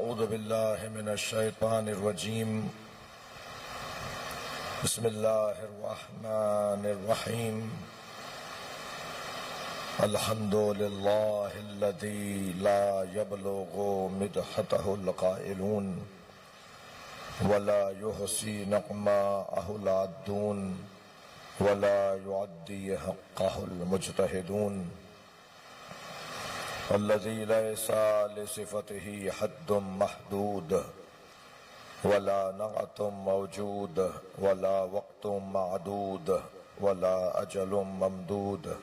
أعوذ بالله من الشيطان الرجيم بسم الله الرحمن الرحيم الحمد لله الذي لا يبلغ مدحته القائلون ولا يحصي نعماءه العادون ولا يعدي حقه المجتهدون الذي ليس لصفته حد محدود ولا نعت موجود ولا وقت معدود ولا أجل ممدود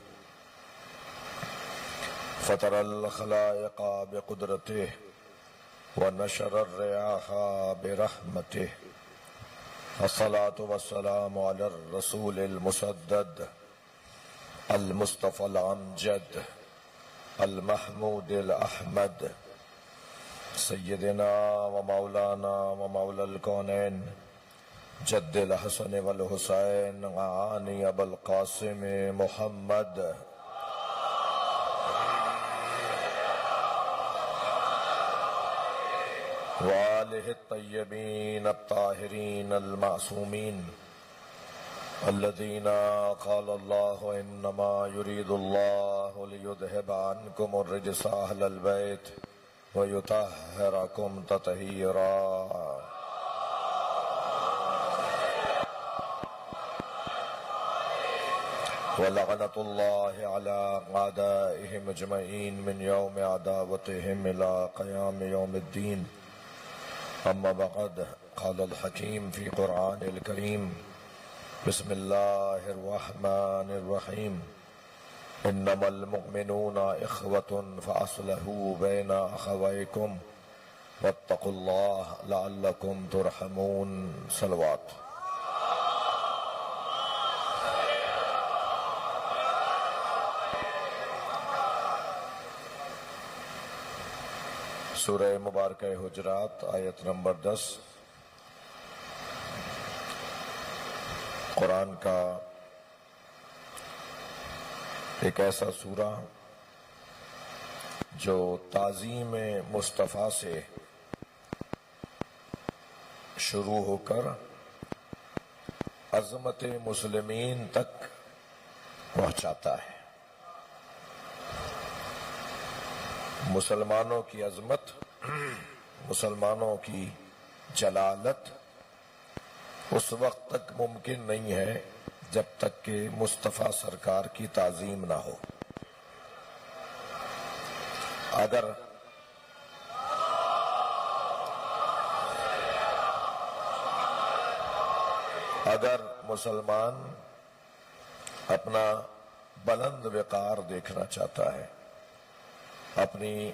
فطر الخلائق بقدرته ونشر الرياح برحمته الصلاة والسلام على الرسول المسدد المصطفى الأمجد المحمود الأحمد سيدنا ومولانا ومولى الكونين جد الحسن والحسين عاني أبا القاسم محمد وآله الطيبين الطاهرين المعصومين الذين قال الله إنما يريد الله ليذهب عنكم الرجس أهل البيت ويطهركم تطهيرا ولعنة الله على أعدائهم أجمعين من يوم عداوتهم إلى قيام يوم الدين أما بعد قال الحكيم في قرآن الكريم بسم الله الرحمن الرحيم إنما المؤمنون إخوة فأصلحوا بين أخويكم واتقوا الله لعلكم ترحمون صلوات سورہ مبارکہ حجرات آیت نمبر 10 قرآن کا ایک ایسا سورہ جو تعظیم مصطفیٰ سے شروع ہو کر عظمت مسلمین تک پہنچاتا ہے. مسلمانوں کی عظمت، مسلمانوں کی جلالت اس وقت تک ممکن نہیں ہے جب تک کہ مصطفیٰ سرکار کی تعظیم نہ ہو. اگر مسلمان اپنا بلند وقار دیکھنا چاہتا ہے، اپنی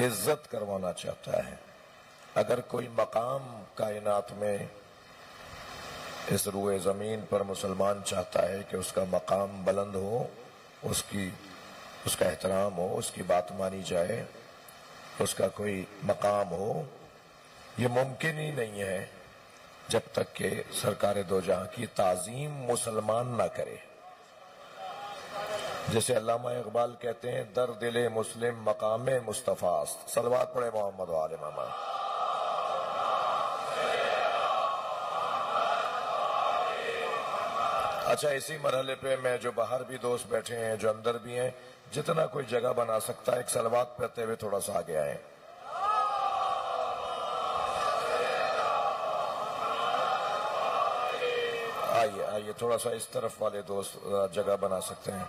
عزت کروانا چاہتا ہے، اگر کوئی مقام کائنات میں اس روئے زمین پر مسلمان چاہتا ہے کہ اس کا مقام بلند ہو، اس کا احترام ہو، اس کی بات مانی جائے، اس کا کوئی مقام ہو، یہ ممکن ہی نہیں ہے جب تک کہ سرکار دو جہاں کی تعظیم مسلمان نہ کرے. جیسے علامہ اقبال کہتے ہیں در دل مسلم مقام مصطفیٰ است. صلوات پڑھے محمد و آل محمد. اچھا، اسی مرحلے پہ میں جو باہر بھی دوست بیٹھے ہیں، جو اندر بھی ہیں، جتنا کوئی جگہ بنا سکتا ہے ایک صلوات پڑھتے ہوئے تھوڑا سا آگے آئیں. آئیے تھوڑا سا اس طرف والے دوست جگہ بنا سکتے ہیں.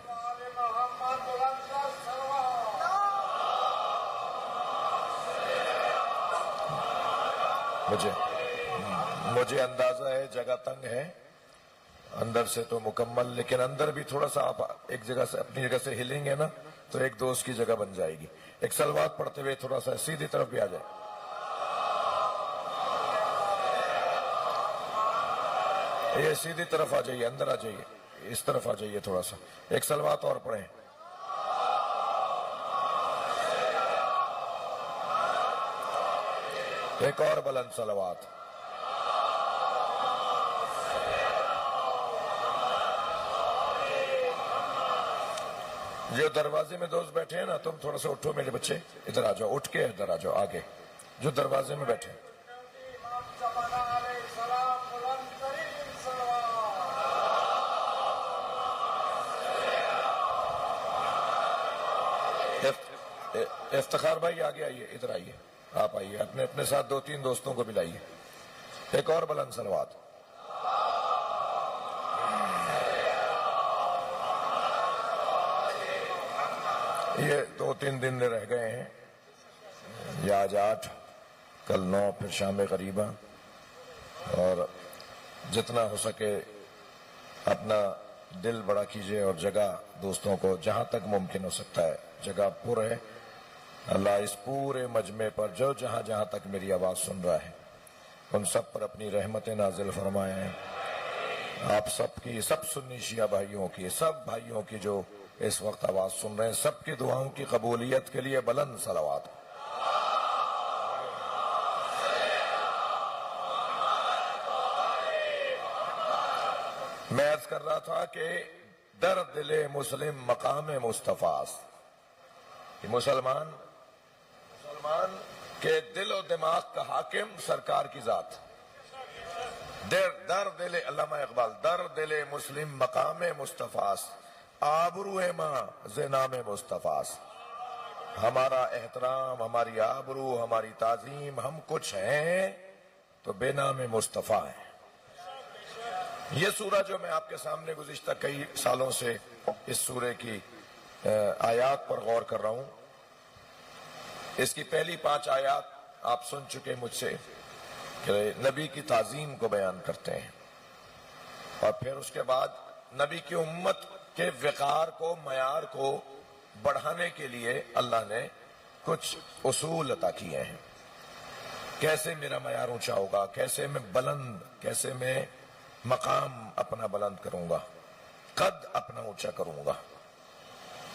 مجھے اندازہ ہے جگہ تنگ ہے اندر سے تو مکمل، لیکن اندر بھی تھوڑا سا آپ ایک جگہ سے اپنی جگہ سے ہلیں گے نا تو ایک دوست کی جگہ بن جائے گی. ایک صلوات پڑھتے ہوئے تھوڑا سا سیدھی طرف بھی آ جائے. یہ سیدھی طرف آ جائیے، اندر آ جائیے، اس طرف آ جائیے تھوڑا سا. ایک صلوات اور پڑھیں. ایک اور بلند صلوات. جو دروازے میں دوست بیٹھے ہیں نا، تم تھوڑا سا اٹھو میرے بچے، ادھر آ جاؤ، اٹھ کے ادھر آ جاؤ آگے، جو دروازے میں بیٹھے ہیں۔ افتخار بھائی آگے آئیے، ادھر آئیے، آپ آئیے، اپنے اپنے ساتھ 2-3 دوستوں کو بھی لائیے، ایک اور بلند صلوات۔ یہ 2-3 دن رہ گئے ہیں، یہ آج 8، کل 9، پھر شام غریبہ، اور جتنا ہو سکے اپنا دل بڑا کیجئے اور جگہ دوستوں کو جہاں تک ممکن ہو سکتا ہے جگہ پر ہے۔ اللہ اس پورے مجمع پر جو جہاں جہاں تک میری آواز سن رہا ہے ان سب پر اپنی رحمت نازل فرمائے۔ آپ سب کی، سب سنی شیعہ بھائیوں کی، سب بھائیوں کی جو اس وقت آواز سن رہے ہیں، سب کی دعاؤں کی قبولیت کے لیے بلند صلوات۔ میں عرض کر رہا تھا کہ در دل مسلم مقام مصطفیٰ، کہ مسلمان کے دل و دماغ کا حاکم سرکار کی ذات۔ در دل، علامہ اقبال، در دل مسلم مقام مصطفیٰ، آبرو ماں زنام مصطفیٰ۔ ہمارا احترام، ہماری آبرو، ہماری تعظیم، ہم کچھ ہیں تو بے نام مصطفیٰ ہیں۔ یہ سورہ جو میں آپ کے سامنے گزشتہ کئی سالوں سے اس سورے کی آیات پر غور کر رہا ہوں، اس کی پہلی 5 آیات آپ سن چکے مجھ سے کہ نبی کی تعظیم کو بیان کرتے ہیں، اور پھر اس کے بعد نبی کی امت کے وقار کو، معیار کو بڑھانے کے لیے اللہ نے کچھ اصول عطا کیے ہیں۔ کیسے میرا معیار اونچا ہوگا، کیسے میں بلند، کیسے میں مقام اپنا بلند کروں گا، قد اپنا اونچا کروں گا۔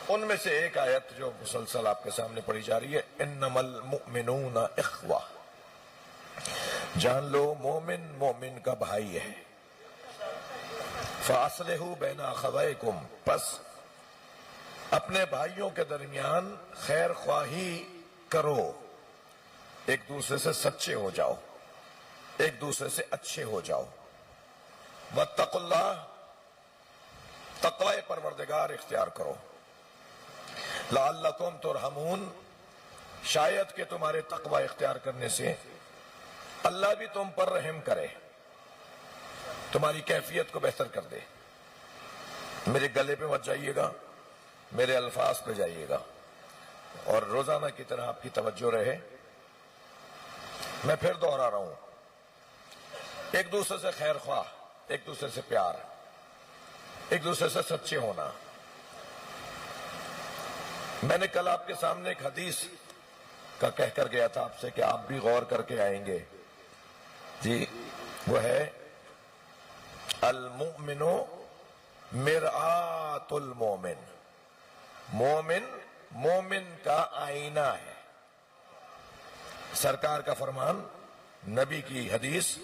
ان میں سے ایک آیت جو مسلسل آپ کے سامنے پڑھی جا رہی ہے، انما المؤمنون اخوہ، جان لو مومن مومن کا بھائی ہے۔ فاصلحوا بین اخویکم، پس اپنے بھائیوں کے درمیان خیر خواہی کرو، ایک دوسرے سے سچے ہو جاؤ، ایک دوسرے سے اچھے ہو جاؤ۔ واتقوا اللہ، تقوی پروردگار اختیار کرو۔ لعلکم ترحمون، شاید کہ تمہارے تقوی اختیار کرنے سے اللہ بھی تم پر رحم کرے، تمہاری کیفیت کو بہتر کر دے۔ میرے گلے پہ مت جائیے گا، میرے الفاظ پہ جائیے گا، اور روزانہ کی طرح آپ کی توجہ رہے۔ میں پھر دوہرا رہا ہوں، ایک دوسرے سے خیر خواہ، ایک دوسرے سے پیار، ایک دوسرے سے سچے ہونا۔ میں نے کل آپ کے سامنے ایک حدیث کا کہہ کر گیا تھا آپ سے کہ آپ بھی غور کر کے آئیں گے جی، وہ ہے المؤمن مرآت المومن، مومن مومن کا آئینہ ہے۔ سرکار کا فرمان، نبی کی حدیث،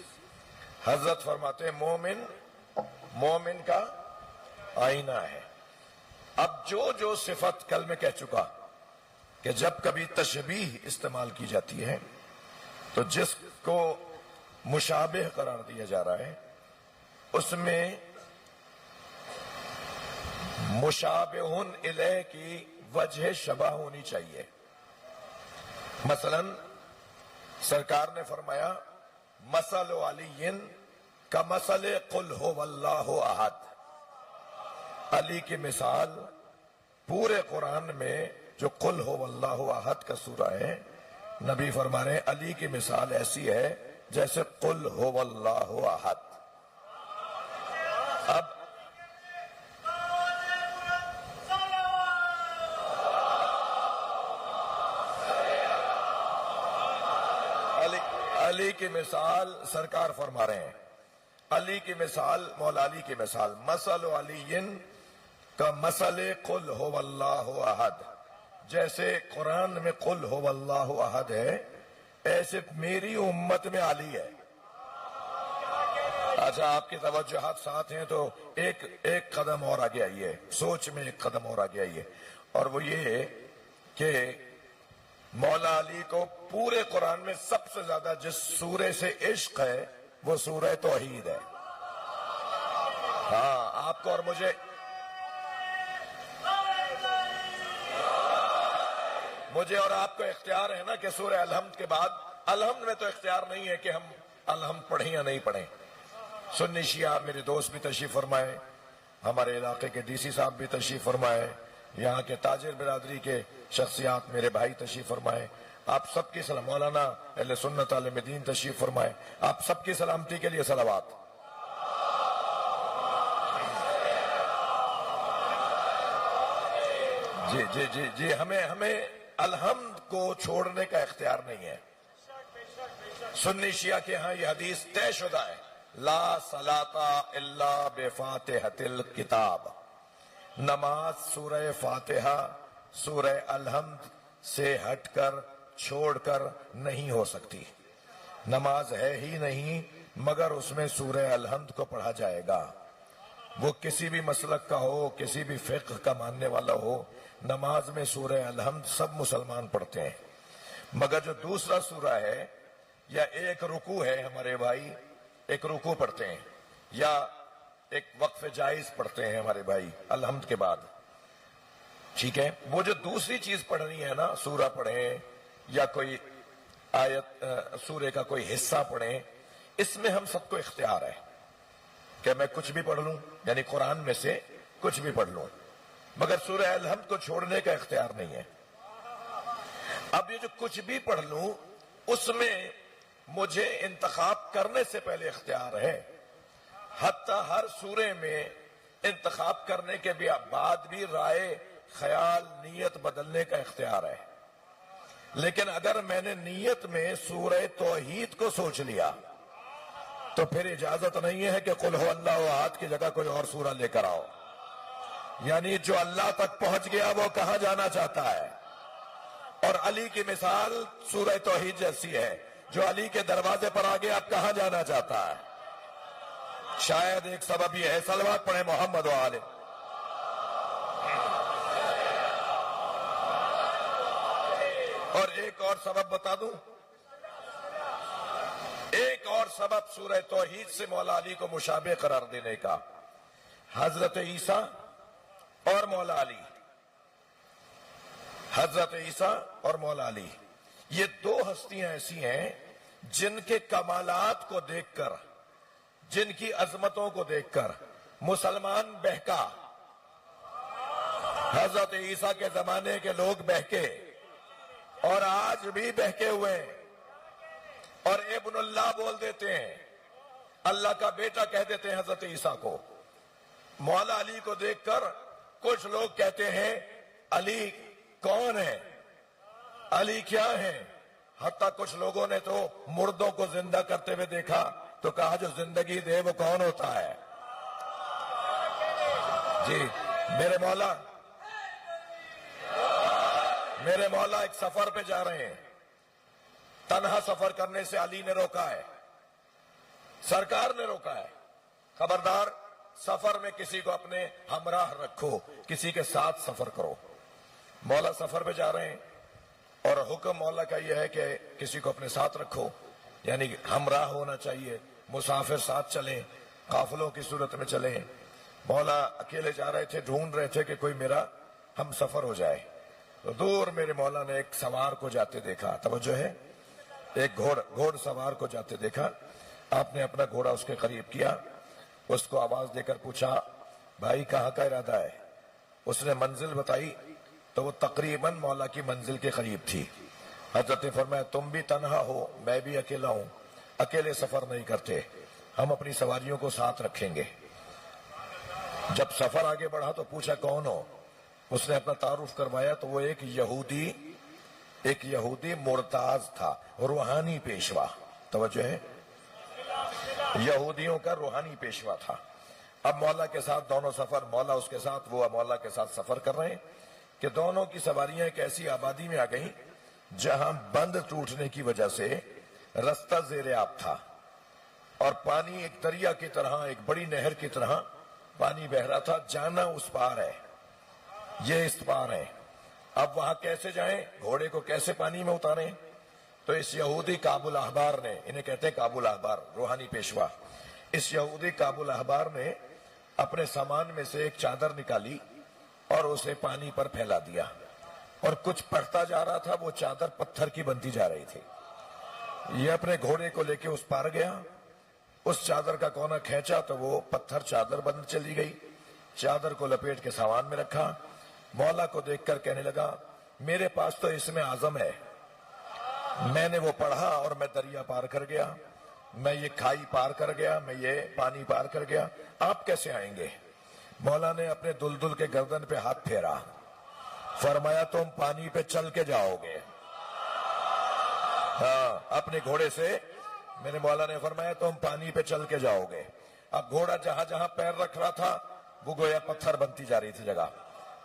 حضرت فرماتے ہیں مومن مومن کا آئینہ ہے۔ اب جو صفت کل میں کہہ چکا کہ جب کبھی تشبیہ استعمال کی جاتی ہے تو جس کو مشابہ قرار دیا جا رہا ہے اس میں مشابہ الیہ کی وجہ شبہ ہونی چاہیے۔ مثلا سرکار نے فرمایا مثل علی کمثل قل هو اللہ احد، علی کی مثال پورے قرآن میں جو قل هو اللہ احد کا سورہ ہے، نبی فرما رہے ہیں علی کی مثال ایسی ہے جیسے قل هو اللہ احد۔ اب علی کی مثال سرکار فرما رہے ہیں، علی کی مثال، مولا علی کی مثال، مثل علی کا مثل قل هو اللہ احد، جیسے قرآن میں قل هو اللہ احد ہے ایسے میری امت میں علی ہے۔ اچھا آپ کی توجہات ساتھ ہیں تو ایک قدم اور آگے آئیے، سوچ میں ایک قدم اور آگے آئیے۔ اور وہ یہ کہ مولا علی کو پورے قرآن میں سب سے زیادہ جس سورے سے عشق ہے وہ سورہ توحید ہے. ہاں، آپ کو اور مجھے اور آپ کو اختیار ہے نا کہ سورہ الحمد کے بعد، الحمد میں تو اختیار نہیں ہے کہ ہم الحمد پڑھیں یا نہیں پڑھیں. سنی شیعہ میرے دوست بھی تشریف فرمائے، ہمارے علاقے کے ڈی سی صاحب بھی تشریف فرمائے، یہاں کے تاجر برادری کے شخصیات میرے بھائی تشریف فرمائے. آپ سب کی سلام، مولانا اہل سنت عالم دین تشریف فرمائے. آپ سب کی سلامتی کے لیے صلوات. جی ہمیں الحمد کو چھوڑنے کا اختیار نہیں ہے. سنی شیعہ کے ہاں یہ حدیث طے شدہ ہے، لا صلاۃ الا بفاتحۃ الکتاب. نماز سورہ فاتحہ سورہ الحمد سے ہٹ کر چھوڑ کر نہیں ہو سکتی. نماز ہے ہی نہیں مگر اس میں سورہ الحمد کو پڑھا جائے گا. وہ کسی بھی مسلک کا ہو، کسی بھی فقہ کا ماننے والا ہو، نماز میں سورہ الحمد سب مسلمان پڑھتے ہیں. مگر جو دوسرا سورہ ہے یا ایک رکوع ہے، ہمارے بھائی ایک رکوع پڑھتے ہیں یا ایک وقف جائز پڑھتے ہیں ہمارے بھائی الحمد کے بعد، ٹھیک ہے. وہ جو دوسری چیز پڑھنی ہے نا، سورہ پڑھیں یا کوئی آیت سورے کا کوئی حصہ پڑھیں، اس میں ہم سب کو اختیار ہے کہ میں کچھ بھی پڑھ لوں، یعنی قرآن میں سے کچھ بھی پڑھ لوں، مگر سورہ الحمد کو چھوڑنے کا اختیار نہیں ہے. اب یہ جو کچھ بھی پڑھ لوں اس میں مجھے انتخاب کرنے سے پہلے اختیار ہے. حتیٰ ہر سورے میں انتخاب کرنے کے بعد بھی رائے، خیال، نیت بدلنے کا اختیار ہے. لیکن اگر میں نے نیت میں سورہ توحید کو سوچ لیا تو پھر اجازت نہیں ہے کہ قل ہو اللہ احد کی جگہ کوئی اور سورہ لے کر آؤ. یعنی جو اللہ تک پہنچ گیا وہ کہاں جانا چاہتا ہے؟ اور علی کی مثال سورہ توحید جیسی ہے. جو علی کے دروازے پر آگے اب کہاں جانا چاہتا ہے؟ شاید ایک سبب یہ ہے، صلوات پڑھیں محمد و آلہ. اور ایک اور سبب بتا دوں، ایک اور سبب سورہ توحید سے مولا علی کو مشابہ قرار دینے کا. حضرت عیسیٰ اور مولا علی، حضرت عیسیٰ اور مولا علی، یہ دو ہستیاں ایسی ہیں جن کے کمالات کو دیکھ کر، جن کی عظمتوں کو دیکھ کر مسلمان بہکا. حضرت عیسیٰ کے زمانے کے لوگ بہکے اور آج بھی بہکے ہوئے ہیں اور ابن اللہ بول دیتے ہیں، اللہ کا بیٹا کہہ دیتے ہیں حضرت عیسیٰ کو. مولا علی کو دیکھ کر کچھ لوگ کہتے ہیں علی کون ہے، علی کیا ہے. حتیٰ کچھ لوگوں نے تو مردوں کو زندہ کرتے ہوئے دیکھا تو کہا جو زندگی دے وہ کون ہوتا ہے؟ جی میرے مولا ایک سفر پہ جا رہے ہیں، تنہا سفر کرنے سے علی نے روکا ہے، سرکار نے روکا ہے. خبردار، سفر میں کسی کو اپنے ہمراہ رکھو، کسی کے ساتھ سفر کرو. مولا سفر پہ جا رہے ہیں اور حکم مولا کا یہ ہے کہ کسی کو اپنے ساتھ رکھو، یعنی ہمراہ ہونا چاہیے. مسافر ساتھ چلیں، قافلوں کی صورت میں چلیں. مولا اکیلے جا رہے تھے، ڈھونڈ رہے تھے کہ کوئی میرا ہم سفر ہو جائے. تو دور میرے مولا نے ایک سوار کو جاتے دیکھا، توجہ ہے، ایک گھوڑ سوار کو جاتے دیکھا. آپ نے اپنا گھوڑا اس کے قریب کیا، اس کو آواز دے کر پوچھا بھائی کہاں کا ارادہ ہے؟ اس نے منزل بتائی تو وہ تقریباً مولا کی منزل کے قریب تھی. حضرت نے فرمایا تم بھی تنہا ہو، میں بھی اکیلا ہوں، اکیلے سفر نہیں کرتے، ہم اپنی سواریوں کو ساتھ رکھیں گے. جب سفر آگے بڑھا تو پوچھا کون ہو؟ اس نے اپنا تعارف کروایا تو وہ ایک یہودی مرتاز تھا، روحانی پیشوا. توجہ ہے، یہودیوں کا روحانی پیشوا تھا. اب مولا کے ساتھ دونوں سفر، مولا اس کے ساتھ، وہ مولا کے ساتھ سفر کر رہے ہیں کہ دونوں کی سواریاں ایک ایسی آبادی میں آ گئیں جہاں بند ٹوٹنے کی وجہ سے رستہ زیر آب تھا اور پانی ایک دریا کی طرح، ایک بڑی نہر کی طرح پانی بہ رہا تھا. جانا اس پار ہے، یہ اس پار ہے. اب وہاں کیسے جائیں, گھوڑے کو کیسے پانی میں اتاریں؟ تو اس یہودی کعب الاحبار نے, انہیں کہتے ہیں کعب الاحبار, روحانی پیشوا, اس یہودی کعب الاحبار نے اپنے سامان میں سے ایک چادر نکالی اور اسے پانی پر پھیلا دیا, اور کچھ پڑھتا جا رہا تھا, وہ چادر پتھر کی بنتی جا رہی تھی. یہ اپنے گھوڑے کو لے کے اس پار گیا, اس چادر کا کونا کھینچا تو وہ پتھر چادر بند چلی گئی. چادر کو لپیٹ کے سامان میں رکھا, مولا کو دیکھ کر کہنے لگا میرے پاس تو اس میں اعظم ہے, میں نے وہ پڑھا اور میں دریا پار کر گیا, میں یہ کھائی پار کر گیا, میں یہ پانی پار کر گیا, آپ کیسے آئیں گے؟ مولا نے اپنے دلدل کے گردن پہ ہاتھ پھیرا, فرمایا تم پانی پہ چل کے جاؤ گے. ہاں, اپنے گھوڑے سے میرے مولا نے فرمایا تم پانی پہ چل کے جاؤ گے. اب گھوڑا جہاں جہاں پیر رکھ رہا تھا وہ گویا پتھر بنتی جا رہی تھی جگہ.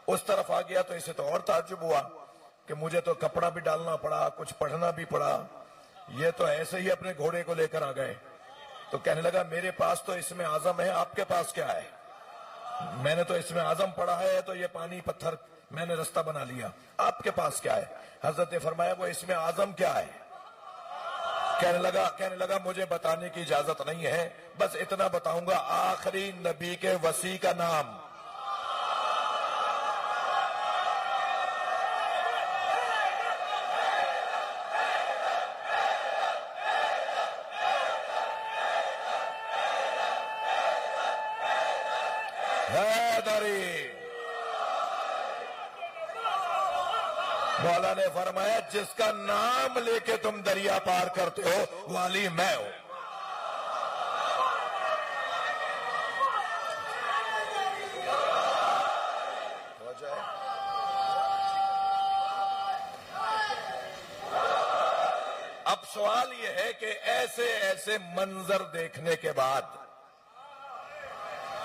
اس طرف آ گیا تو اسے تو اور تعجب ہوا کہ مجھے تو کپڑا بھی ڈالنا پڑا, کچھ پڑھنا بھی پڑا, یہ تو ایسے ہی اپنے گھوڑے کو لے کر آ گئے. تو کہنے لگا میرے پاس تو اس میں اعظم ہے, آپ کے پاس کیا ہے؟ میں نے تو اس میں اعظم پڑھا ہے, تو یہ پانی پتھر میں نے رستہ بنا لیا, آپ کے پاس کیا ہے؟ حضرت نے فرمایا وہ اس میں اعظم کیا ہے؟ کہنے لگا مجھے بتانے کی اجازت نہیں ہے, بس اتنا بتاؤں گا آخری نبی کے وصی کا نام. حیدری. مولا نے فرمایا جس کا نام لے کے تم دریا پار کرتے ہو وہ علی میں ہوں. اب سوال یہ ہے کہ ایسے ایسے منظر دیکھنے کے بعد,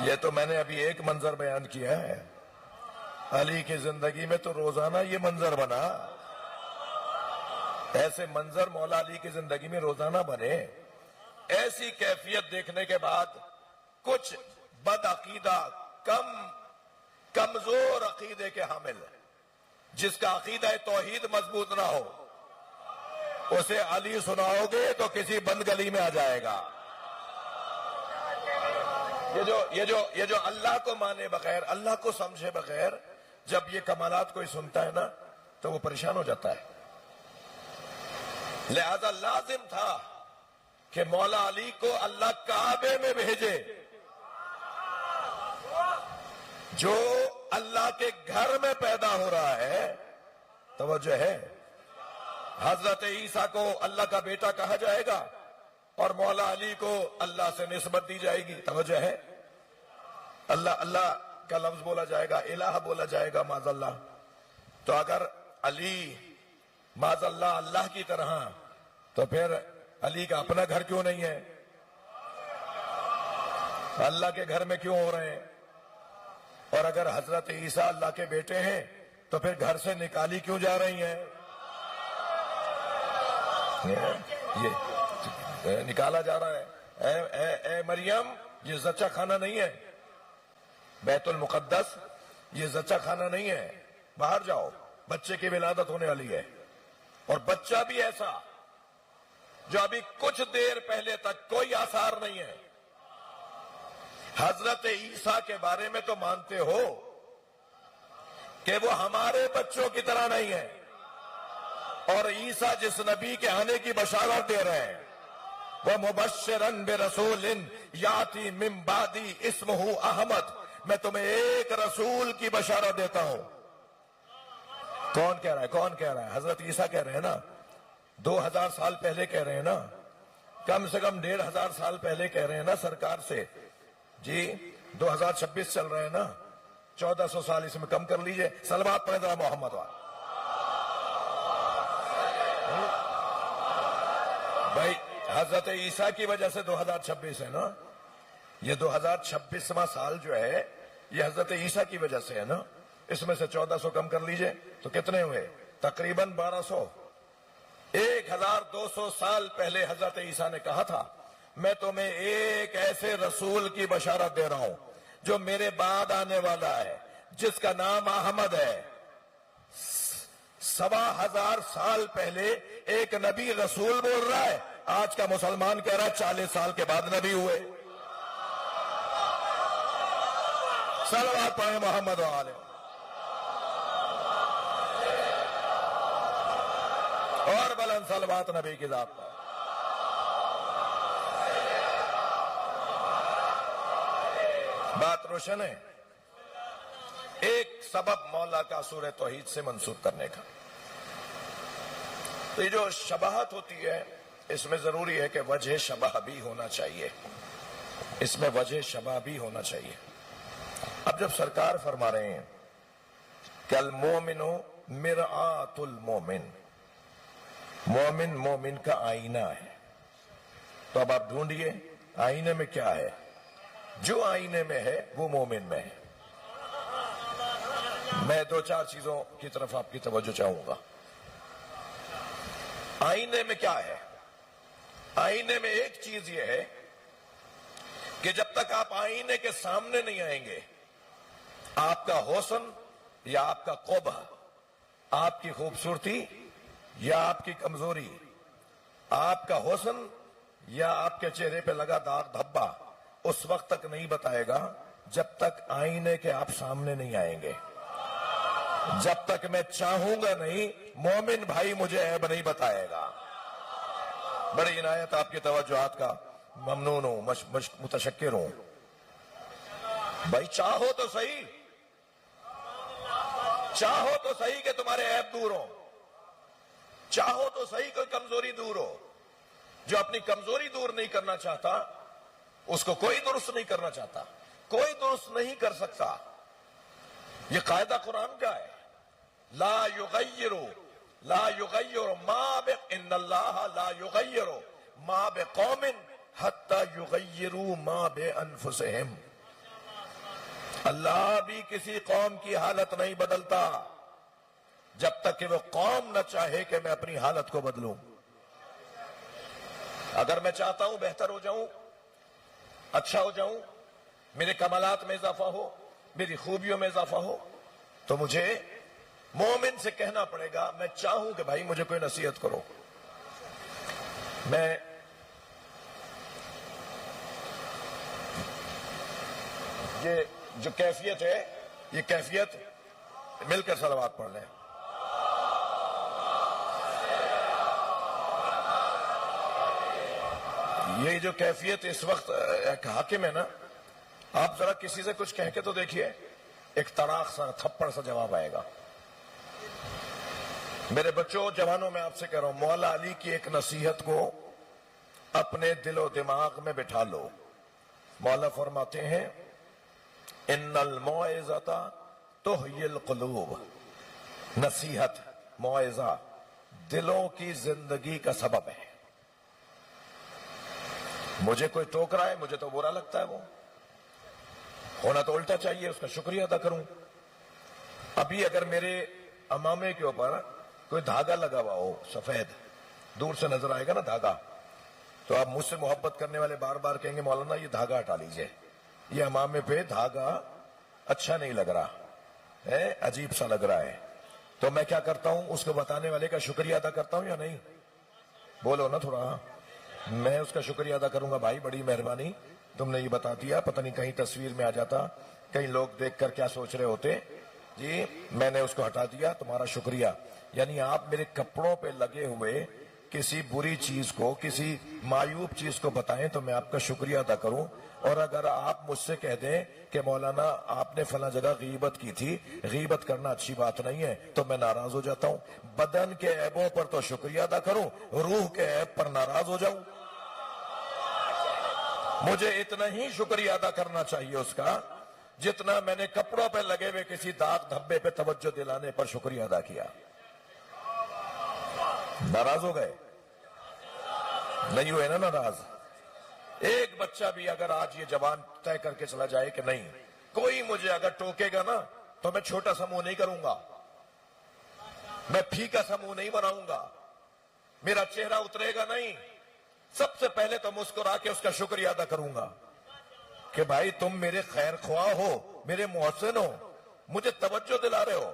یہ تو میں نے ابھی ایک منظر بیان کیا ہے, علی کی زندگی میں تو روزانہ یہ منظر بنا, ایسے منظر مولا علی کی زندگی میں روزانہ بنے. ایسی کیفیت دیکھنے کے بعد کچھ بد عقیدہ, کمزور عقیدے کے حامل, جس کا عقیدہ توحید مضبوط نہ ہو, اسے علی سناؤ گے تو کسی بند گلی میں آ جائے گا. یہ جو اللہ کو مانے بغیر, اللہ کو سمجھے بغیر جب یہ کمالات کوئی سنتا ہے نا تو وہ پریشان ہو جاتا ہے. لہذا لازم تھا کہ مولا علی کو اللہ کعبے میں بھیجے. جو اللہ کے گھر میں پیدا ہو رہا ہے, توجہ ہے, حضرت عیسیٰ کو اللہ کا بیٹا کہا جائے گا اور مولا علی کو اللہ سے نسبت دی جائے گی. توجہ ہے, اللہ کا لفظ بولا جائے گا, الہ بولا جائے گا معاذ اللہ. تو اگر علی معاذ اللہ اللہ کی طرح, تو پھر علی کا اپنا گھر کیوں نہیں ہے؟ اللہ کے گھر میں کیوں ہو رہے ہیں؟ اور اگر حضرت عیسیٰ اللہ کے بیٹے ہیں تو پھر گھر سے نکالی کیوں جا رہی ہیں؟ یہ نکالا جا رہا ہے, اے مریم یہ زچہ خانہ نہیں ہے, بیت المقدس یہ زچہ خانہ نہیں ہے, باہر جاؤ, بچے کی ولادت ہونے والی ہے. اور بچہ بھی ایسا جو ابھی کچھ دیر پہلے تک کوئی آثار نہیں ہے. حضرت عیسیٰ کے بارے میں تو مانتے ہو کہ وہ ہمارے بچوں کی طرح نہیں ہے, اور عیسیٰ جس نبی کے آنے کی بشارت دے رہے ہیں, وہ مبشرن برسول یاتی من بعدی اسمہ احمد, میں تمہیں ایک رسول کی بشارت دیتا ہوں. کون کہہ رہا ہے؟ حضرت عیسیٰ کہہ رہے ہیں نا, 2000 سال پہلے کہہ رہے ہیں نا, کم سے کم 1500 سال پہلے کہہ رہے ہیں نا سرکار سے. جی 2026 چل رہے ہیں نا, 1400 سال اس میں کم کر لیجئے. صلوات پڑھیں ذرا محمد وال. بھائی حضرت عیسیٰ کی وجہ سے 2026 ہے نا, یہ 2026واں سال جو ہے یہ حضرت عیسیٰ کی وجہ سے ہے نا. اس میں سے 1400 کم کر لیجئے تو کتنے ہوئے؟ تقریباً 1200. 1200 سال پہلے حضرت عیسیٰ نے کہا تھا میں تمہیں ایک ایسے رسول کی بشارت دے رہا ہوں جو میرے بعد آنے والا ہے, جس کا نام احمد ہے. 1000 سال پہلے ایک نبی رسول بول رہا ہے، آج کا مسلمان کہہ رہا ہے 40 سال کے بعد نبی ہوئے۔ صلوات پڑھیں محمد وآلہ۔ اور بلند صلوات نبی کی ذات پر۔ بات روشن ہے۔ ایک سبب مولا کا سورہ توحید سے منسوخ کرنے کا، تو یہ جو شباہت ہوتی ہے اس میں ضروری ہے کہ وجہ شبہ بھی ہونا چاہیے، اس میں وجہ شبہ بھی ہونا چاہیے۔ اب جب سرکار فرما رہے ہیں کہ المومن مرآت المومن، مومن مومن کا آئینہ ہے، تو اب آپ ڈھونڈیے آئینے میں کیا ہے؟ جو آئینے میں ہے وہ مومن میں ہے۔ میں 2-4 چیزوں کی طرف آپ کی توجہ چاہوں گا۔ آئینے میں کیا ہے؟ آئینے میں ایک چیز یہ ہے کہ جب تک آپ آئینے کے سامنے نہیں آئیں گے، آپ کا حسن یا آپ کا قبح، آپ کی خوبصورتی یا آپ کی کمزوری، آپ کا حسن یا آپ کے چہرے پہ لگا داغ دھبا اس وقت تک نہیں بتائے گا جب تک آئینے کے آپ سامنے نہیں آئیں گے۔ جب تک میں چاہوں گا نہیں، مومن بھائی مجھے عیب نہیں بتائے گا۔ بڑی عنایت آپ کی توجہات کا ممنون ہوں، متشکر ہوں۔ بھائی چاہو تو صحیح، چاہو تو صحیح کہ تمہارے عیب دور ہو، چاہو تو صحیح کوئی کمزوری دور ہو۔ جو اپنی کمزوری دور نہیں کرنا چاہتا اس کو کوئی درست نہیں کرنا چاہتا، کوئی درست نہیں کر سکتا۔ یہ قاعدہ قرآن کا ہے، لا یغیر ما ان اللہ لا یغیر ما بقوم حتی یغیروا ما بانفسہم۔ اللہ بھی کسی قوم کی حالت نہیں بدلتا جب تک کہ وہ قوم نہ چاہے کہ میں اپنی حالت کو بدلوں۔ اگر میں چاہتا ہوں بہتر ہو جاؤں، اچھا ہو جاؤں، میرے کمالات میں اضافہ ہو، میری خوبیوں میں اضافہ ہو، تو مجھے مومن سے کہنا پڑے گا میں چاہوں کہ بھائی مجھے کوئی نصیحت کرو۔ میں یہ جو کیفیت ہے، یہ کیفیت مل کر صلوات پڑھ لیں۔ یہ جو کیفیت اس وقت ایک حاکم ہے نا، آپ ذرا کسی سے کچھ کہہ کے تو دیکھیے، ایک تڑاک سا تھپڑ سا جواب آئے گا۔ میرے بچوں، جوانوں، میں آپ سے کہہ رہا ہوں، مولا علی کی ایک نصیحت کو اپنے دل و دماغ میں بٹھا لو۔ مولا فرماتے ہیں ان الموعظۃ تحیی القلوب، نصیحت، موعظہ دلوں کی زندگی کا سبب ہے۔ مجھے کوئی ٹوک رہا ہے، مجھے تو برا لگتا ہے، وہ ہونا تو الٹا چاہیے، اس کا شکریہ ادا کروں۔ ابھی اگر میرے امامے کے اوپر کوئی دھاگا لگا ہوا ہو سفید، دور سے نظر آئے گا نا دھاگا، تو آپ مجھ سے محبت کرنے والے بار بار کہیں گے مولانا یہ دھاگا ہٹا لیجئے، یہ امامے پہ دھاگا اچھا نہیں لگ رہا ہے، عجیب سا لگ رہا ہے۔ تو میں کیا کرتا ہوں، اس کو بتانے والے کا شکریہ ادا کرتا ہوں یا نہیں؟ بولو نا تھوڑا۔ میں اس کا شکریہ ادا کروں گا، بھائی بڑی مہربانی، تم نے یہ بتا دیا، پتہ نہیں کہیں تصویر میں آ جاتا، کئی لوگ دیکھ کر کیا سوچ رہے ہوتے، جی میں نے اس کو ہٹا دیا، تمہارا شکریہ۔ یعنی آپ میرے کپڑوں پہ لگے ہوئے کسی بری چیز کو، کسی معیوب چیز کو بتائیں تو میں آپ کا شکریہ ادا کروں۔ اور اگر آپ مجھ سے کہہ دیں کہ مولانا آپ نے فلاں جگہ غیبت کی تھی، غیبت کرنا اچھی بات نہیں ہے، تو میں ناراض ہو جاتا ہوں۔ بدن کے عیبوں پر تو شکریہ ادا کروں، روح کے عیب پر ناراض ہو جاؤں؟ مجھے اتنا ہی شکریہ ادا کرنا چاہیے اس کا جتنا میں نے کپڑوں پہ لگے ہوئے کسی داغ دھبے پہ توجہ دلانے پر شکریہ ادا کیا۔ ناراض ہو گئے؟ نہیں ہوئے نا ناراض؟ ایک بچہ بھی اگر آج یہ زبان طے کر کے چلا جائے کہ نہیں، کوئی مجھے اگر ٹوکے گا نا تو میں چھوٹا سا منہ نہیں کروں گا، میں پھیکا سا منہ نہیں بناؤں گا، میرا چہرہ اترے گا نہیں، سب سے پہلے تو مسکرا کے اس کا شکریہ ادا کروں گا کہ بھائی تم میرے خیر خواہ ہو، میرے محسن ہو، مجھے توجہ دلا رہے ہو۔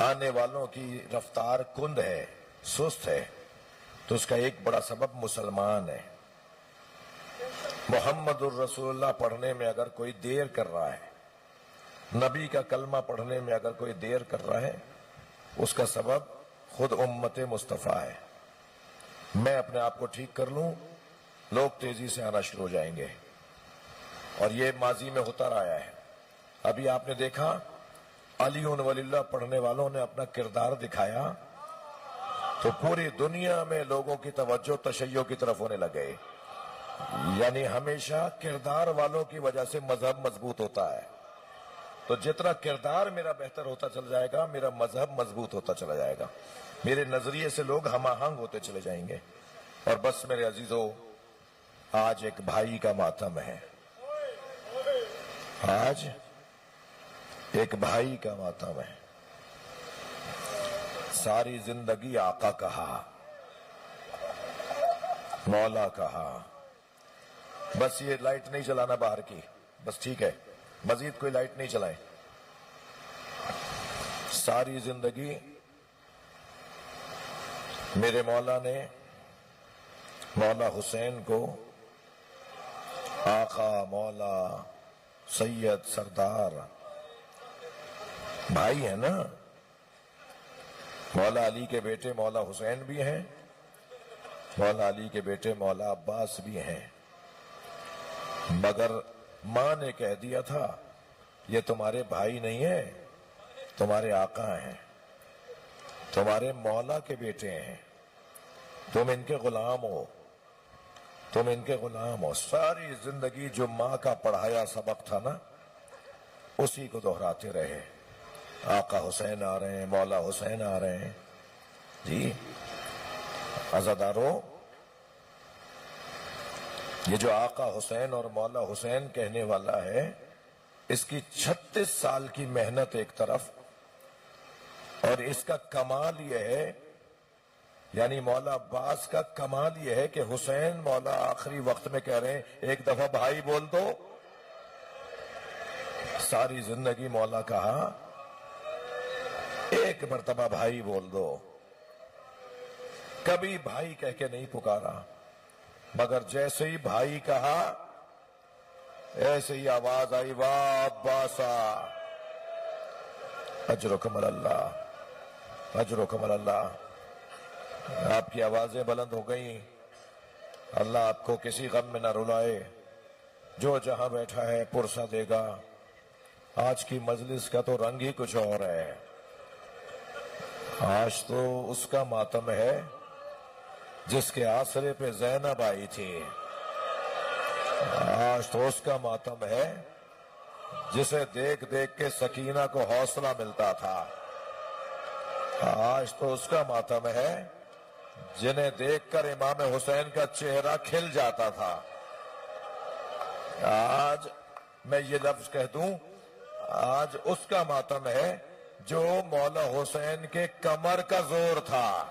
آنے والوں کی رفتار کند ہے، سست ہے، تو اس کا ایک بڑا سبب مسلمان ہے۔ محمد الرسول اللہ پڑھنے میں اگر کوئی دیر کر رہا ہے، نبی کا کلمہ پڑھنے میں اگر کوئی دیر کر رہا ہے، اس کا سبب خود امت مصطفیٰ ہے۔ میں اپنے آپ کو ٹھیک کر لوں، لوگ تیزی سے آنا شروع ہو جائیں گے، اور یہ ماضی میں ہوتا رہا ہے۔ ابھی آپ نے دیکھا علی ولی اللہ پڑھنے والوں نے اپنا کردار دکھایا تو پوری دنیا میں لوگوں کی توجہ تشیع کی طرف ہونے لگے۔ یعنی ہمیشہ کردار والوں کی وجہ سے مذہب مضبوط ہوتا ہے، تو جتنا کردار میرا بہتر ہوتا چلا جائے گا، میرا مذہب مضبوط ہوتا چلا جائے گا، میرے نظریے سے لوگ ہم آہنگ ہوتے چلے جائیں گے۔ اور بس میرے عزیزو، آج ایک بھائی کا ماتم ہے، آج ایک بھائی کا ماتم ہے۔ ساری زندگی آقا کہا، مولا کہا، بس یہ لائٹ نہیں چلانا باہر کی، بس ٹھیک ہے، مزید کوئی لائٹ نہیں چلائیں۔ ساری زندگی میرے مولا نے مولا حسین کو آقا، مولا، سید، سردار، بھائی ہے نا۔ مولا علی کے بیٹے مولا حسین بھی ہیں، مولا علی کے بیٹے مولا عباس بھی ہیں، مگر ماں نے کہہ دیا تھا یہ تمہارے بھائی نہیں ہیں، تمہارے آقا ہیں، تمہارے مولا کے بیٹے ہیں، تم ان کے غلام ہو، تم ان کے غلام ہو۔ ساری زندگی جو ماں کا پڑھایا سبق تھا نا، اسی کو دہراتے رہے۔ آقا حسین آ رہے ہیں، مولا حسین آ رہے ہیں۔ جی عزادارو، یہ جو آقا حسین اور مولا حسین کہنے والا ہے، اس کی 36 سال کی محنت ایک طرف، اور اس کا کمال یہ ہے، یعنی مولا عباس کا کمال یہ ہے کہ حسین مولا آخری وقت میں کہہ رہے ہیں ایک دفعہ بھائی بول دو۔ ساری زندگی مولا کہا، ایک مرتبہ بھائی بول دو، کبھی بھائی کہہ کے نہیں پکارا، مگر جیسے ہی بھائی کہا ایسے ہی آواز آئی، واہ عباسا، اجرکم اللہ، اجرکم اللہ۔ آپ کی آوازیں بلند ہو گئیں، اللہ آپ کو کسی غم میں نہ رلائے، جو جہاں بیٹھا ہے پرسہ دے گا۔ آج کی مجلس کا تو رنگ ہی کچھ اور ہے، آج تو اس کا ماتم ہے جس کے آسرے پہ زینب آئی تھی، آج تو اس کا ماتم ہے جسے دیکھ دیکھ کے سکینہ کو حوصلہ ملتا تھا، آج تو اس کا ماتم ہے جنہیں دیکھ کر امام حسین کا چہرہ کھل جاتا تھا۔ آج میں یہ لفظ کہہ دوں، آج اس کا ماتم ہے جو مولا حسین کے کمر کا زور تھا،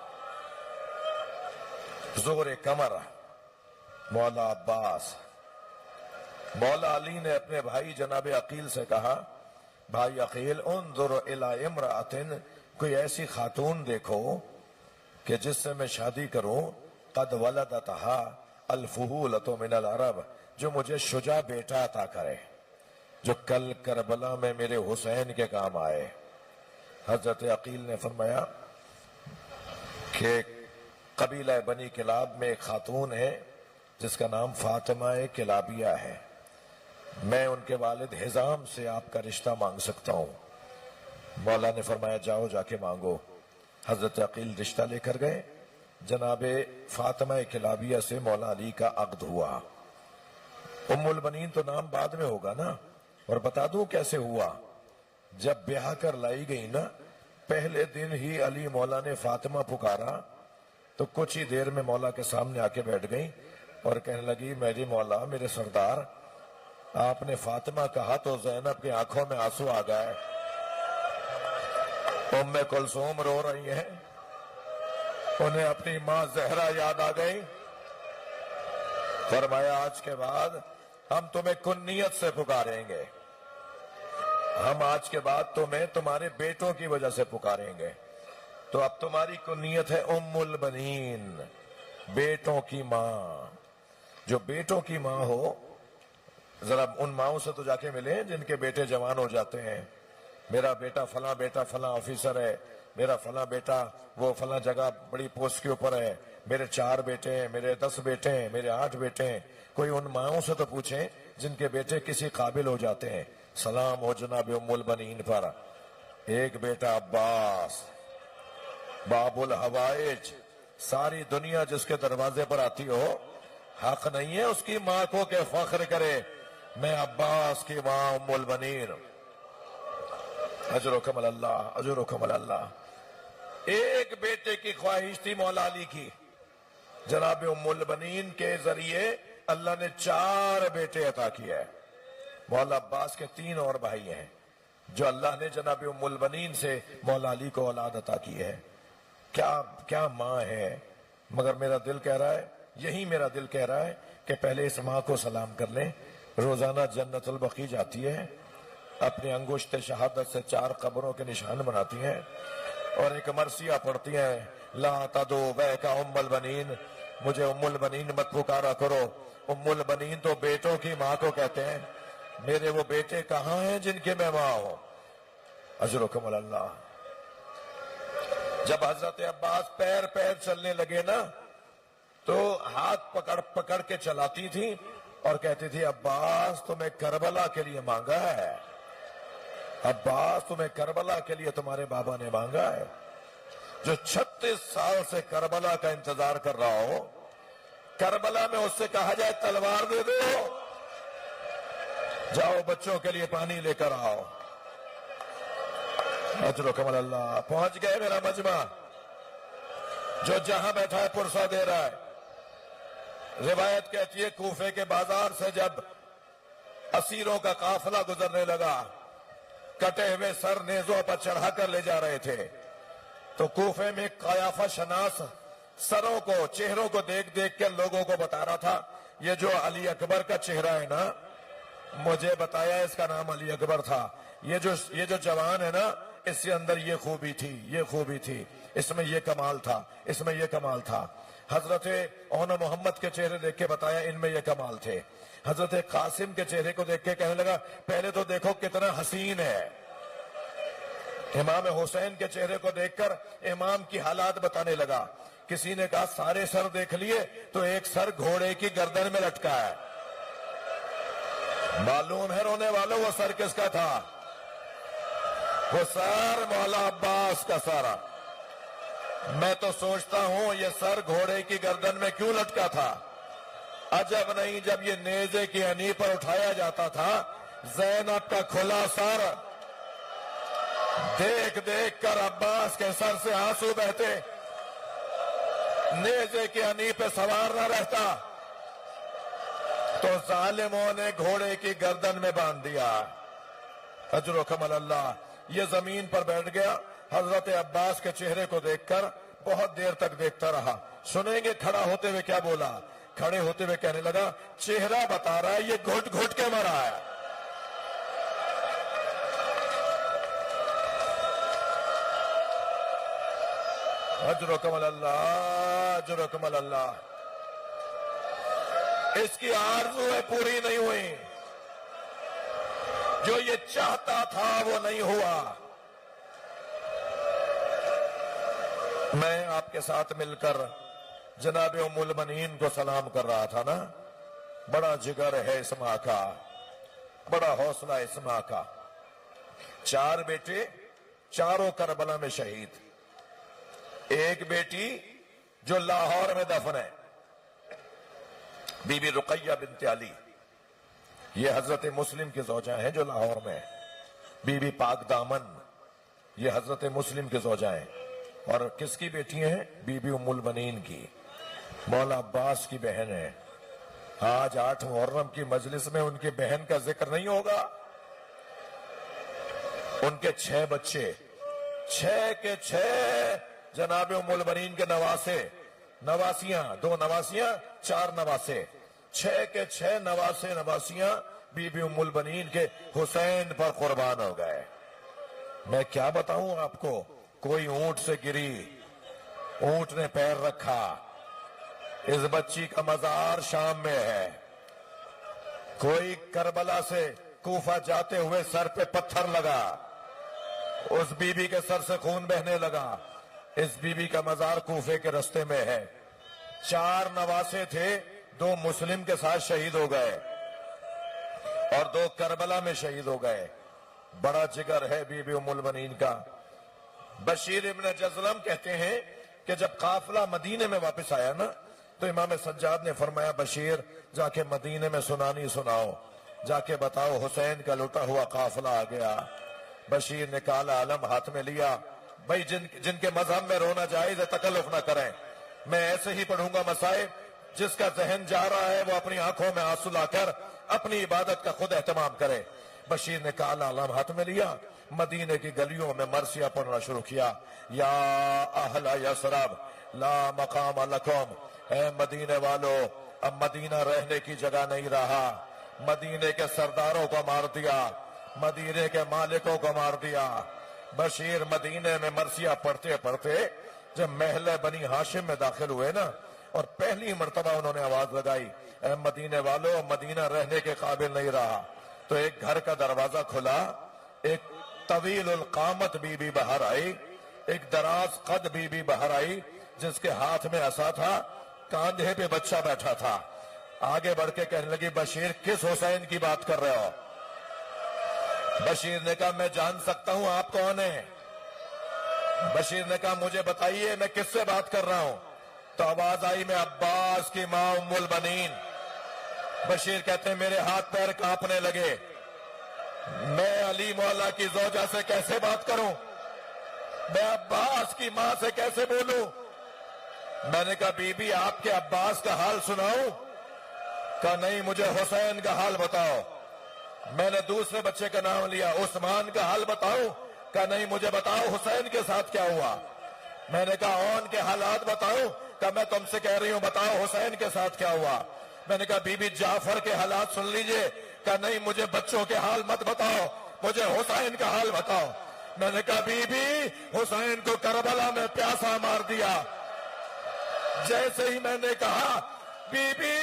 زور کمر۔ مولا عباس، مولا علی نے اپنے بھائی جناب عقیل سے کہا، بھائی عقیل، انظر الی امرأۃ، کوئی ایسی خاتون دیکھو کہ جس سے میں شادی کروں، قد ولدتھا الفحولۃ من العرب، جو مجھے شجاع بیٹا عطا کرے، جو کل کربلا میں میرے حسین کے کام آئے۔ حضرت عقیل نے فرمایا کہ قبیلہ بنی کلاب میں ایک خاتون ہے جس کا نام فاطمہ کلابیہ ہے، میں ان کے والد حزام سے آپ کا رشتہ مانگ سکتا ہوں۔ مولا نے فرمایا جاؤ، جا کے مانگو۔ حضرت عقیل رشتہ لے کر گئے، جناب فاطمہ کلابیہ سے مولا علی کا عقد ہوا۔ ام البنین تو نام بعد میں ہوگا نا، اور بتا دوں کیسے ہوا۔ جب بیاہ کر لائی گئی نا، پہلے دن ہی علی مولا نے فاطمہ پکارا تو کچھ ہی دیر میں مولا کے سامنے آ کے بیٹھ گئی اور کہنے لگی، میری مولا، میرے سردار، آپ نے فاطمہ کہا تو زینب کی آنکھوں میں آنسو آ گئے، ام کلثوم رو رہی ہیں، انہیں اپنی ماں زہرا یاد آ گئی۔ فرمایا آج کے بعد ہم تمہیں کنیت سے پکاریں گے، ہم آج کے بعد تمہیں تمہارے بیٹوں کی وجہ سے پکاریں گے. تو اب تمہاری کنیت ہے ام البنین، بیٹوں کی ماں. جو بیٹوں کی ماں ہو، ذرا ان ماؤں سے تو جا کے ملیں جن کے بیٹے جوان ہو جاتے ہیں. میرا بیٹا فلاں آفیسر ہے، میرا فلاں بیٹا وہ فلاں جگہ بڑی پوسٹ کے اوپر ہے، میرے 4 بیٹے ہیں، میرے 10 بیٹے ہیں، میرے 8 بیٹے ہیں. کوئی ان ماؤں سے تو پوچھیں جن کے بیٹے کسی قابل ہو جاتے ہیں. سلام ہو جناب ام البنین پر. ایک بیٹا عباس، باب الحوائج، ساری دنیا جس کے دروازے پر آتی ہو، حق نہیں ہے اس کی ماں کو کہ فخر کرے میں عباس کی ماں ام البنین. اجرکم اللہ، اجرکم اللہ. ایک بیٹے کی خواہش تھی مولا علی کی. جناب ام البنین کے ذریعے اللہ نے 4 بیٹے عطا کیا ہے. مولا عباس کے 3 اور بھائی ہیں جو اللہ نے جناب ام البنین سے مولا علی کو اولاد عطا کی ہے. کیا ماں ہے. مگر میرا دل کہہ رہا ہے، یہی میرا دل کہہ رہا ہے کہ پہلے اس ماں کو سلام کر لیں. روزانہ جنت البقیع جاتی ہے، اپنی انگشت شہادت سے 4 قبروں کے نشان بناتی ہیں اور ایک مرثیہ پڑھتی ہیں، لا تدو بیکا ام البنین، مجھے ام البنین مت پکارا کرو. ام البنین تو بیٹوں کی ماں کو کہتے ہیں. میرے وہ بیٹے کہاں ہیں جن کے میں ماں ہوں. اجرکم اللہ. جب حضرت عباس پیر چلنے لگے نا تو ہاتھ پکڑ کے چلاتی تھی اور کہتی تھی عباس تمہیں کربلا کے لیے مانگا ہے، عباس تمہیں کربلا کے لیے تمہارے بابا نے مانگا ہے. جو 36 سال سے کربلا کا انتظار کر رہا ہو، کربلا میں اس سے کہا جائے تلوار دے دو، جاؤ بچوں کے لیے پانی لے کر آؤ. اجرکم اللہ. پہنچ گئے میرا مجمع. جو جہاں بیٹھا ہے پرسہ دے رہا ہے. روایت کہتی ہے کوفے کے بازار سے جب اسیروں کا قافلہ گزرنے لگا، کٹے ہوئے سر نیزوں پر چڑھا کر لے جا رہے تھے، تو کوفے میں قیافہ شناس سروں کو، چہروں کو دیکھ دیکھ کر لوگوں کو بتا رہا تھا یہ جو علی اکبر کا چہرہ ہے نا، مجھے بتایا اس کا نام علی اکبر تھا. یہ جو جوان ہے نا، اس کے اندر یہ خوبی تھی، یہ خوبی تھی، اس میں یہ کمال تھا، اس میں یہ کمال تھا. حضرت اونا محمد کے چہرے دیکھ کے بتایا ان میں یہ کمال تھے. حضرت قاسم کے چہرے کو دیکھ کے کہنے لگا پہلے تو دیکھو کتنا حسین ہے. امام حسین کے چہرے کو دیکھ کر امام کی حالات بتانے لگا. کسی نے کہا سارے سر دیکھ لیے تو ایک سر گھوڑے کی گردن میں لٹکا ہے. معلوم ہے رونے والوں وہ سر کس کا تھا؟ وہ سر مولا عباس کا سر. میں تو سوچتا ہوں یہ سر گھوڑے کی گردن میں کیوں لٹکا تھا. عجب نہیں جب یہ نیزے کی ہنی پر اٹھایا جاتا تھا، زینب کا کھلا سر دیکھ دیکھ کر عباس کے سر سے آنسو بہتے. نیزے کی ہنی پہ سوار نہ رہتا تو ظالموں نے گھوڑے کی گردن میں باندھ دیا. اجرکم اللہ. یہ زمین پر بیٹھ گیا، حضرت عباس کے چہرے کو دیکھ کر بہت دیر تک دیکھتا رہا. سنیں گے کھڑا ہوتے ہوئے کیا بولا. کھڑے ہوتے ہوئے کہنے لگا چہرہ بتا رہا ہے یہ گھٹ گھٹ کے مرا ہے. اجرکم اللہ، اجرکم اللہ. اس کی آرزویں پوری نہیں ہوئی، جو یہ چاہتا تھا وہ نہیں ہوا. میں آپ کے ساتھ مل کر جناب ام البنین کو سلام کر رہا تھا نا. بڑا جگر ہے اس ماں کا، بڑا حوصلہ اس ماں کا. 4 بیٹے، چاروں کربلا میں شہید. ایک بیٹی جو لاہور میں دفن ہے، بی بی رقیہ بنت علی. یہ حضرت مسلم کی زوجہ ہیں جو لاہور میں. بی بی پاک دامن یہ حضرت مسلم کی زوجہ ہیں. اور کس کی بیٹی ہیں؟ بی بی ام البنین کی، مولا عباس کی بہن ہے. آج 8 محرم کی مجلس میں ان کی بہن کا ذکر نہیں ہوگا. ان کے 6 بچے، 6 کے 6 جناب ام البنین کے نواسے، نواسیاں، 2 نواسیاں 4 نواسے، 6 کے 6 نواسے نواسیاں بی بی ام البنین کے حسین پر قربان ہو گئے۔ میں کیا بتاؤں آپ کو، کوئی اونٹ سے گری، اونٹ نے پیر رکھا، اس بچی کا مزار شام میں ہے، کوئی کربلا سے کوفہ جاتے ہوئے سر پہ پتھر لگا، اس بی بی کے سر سے خون بہنے لگا، اس بی بی کا مزار کوفے کے رستے میں ہے۔ 4 نواسے تھے، 2 مسلم کے ساتھ شہید ہو گئے اور 2 کربلا میں شہید ہو گئے۔ بڑا جگر ہے بی بی ام البنین کا۔ بشیر ابن جزلم کہتے ہیں کہ جب قافلہ مدینے میں واپس آیا نا تو امام سجاد نے فرمایا بشیر جا کے مدینے میں سنانی سناؤ، جا کے بتاؤ حسین کا لٹا ہوا قافلہ آ گیا۔ بشیر نے کالا علم ہاتھ میں لیا، بھائی جن کے مذہب میں رونا جائز ہے تکلف نہ کریں، میں ایسے ہی پڑھوں گا مصائب، جس کا ذہن جا رہا ہے وہ اپنی آنکھوں میں آنسو لا کر اپنی عبادت کا خود اہتمام کرے۔ بشیر نے کالا علم ہاتھ میں لیا، مدینے کی گلیوں میں مرثیہ پڑھنا شروع کیا، یا اہل یثرب لا مقام لکم، اے مدینے والو اب مدینہ رہنے کی جگہ نہیں رہا، مدینے کے سرداروں کو مار دیا، مدینے کے مالکوں کو مار دیا۔ بشیر مدینے میں مرثیہ پڑھتے پڑھتے جب محلہ بنی ہاشم میں داخل ہوئے نا اور پہلی مرتبہ انہوں نے آواز لگائی اے مدینے والو مدینہ رہنے کے قابل نہیں رہا، تو ایک گھر کا دروازہ کھلا، ایک طویل القامت بی بی باہر آئی، ایک دراز قد بی بی باہر آئی جس کے ہاتھ میں عصا تھا، کاندھے پہ بچہ بیٹھا تھا۔ آگے بڑھ کے کہنے لگی بشیر کس حسین کی بات کر رہے ہو؟ بشیر نے کہا میں جان سکتا ہوں آپ کون ہیں؟ بشیر نے کہا مجھے بتائیے میں کس سے بات کر رہا ہوں؟ تو آواز آئی میں عباس کی ماں ام البنین۔ بشیر کہتے ہیں میرے ہاتھ پیر کانپنے لگے، میں علی مولا کی زوجہ سے کیسے بات کروں، میں عباس کی ماں سے کیسے بولوں؟ میں نے کہا بی بی آپ کے عباس کا حال سناؤں؟ کہا نہیں مجھے حسین کا حال بتاؤ۔ میں نے دوسرے بچے کا نام لیا، عثمان کا حال بتاؤں؟ کہا نہیں مجھے بتاؤ حسین کے ساتھ کیا ہوا۔ میں نے کہا اون کے حالات بتاؤں؟ کہا میں تم سے کہہ رہی ہوں بتاؤ حسین کے ساتھ کیا ہوا۔ میں نے کہا بی بی جعفر کے حالات سن لیجئے۔ کہا نہیں مجھے بچوں کے حال مت بتاؤ، مجھے حسین کا حال بتاؤ۔ میں نے کہا بی بی حسین کو کربلا میں پیاسا مار دیا۔ جیسے ہی میں نے کہا بی بی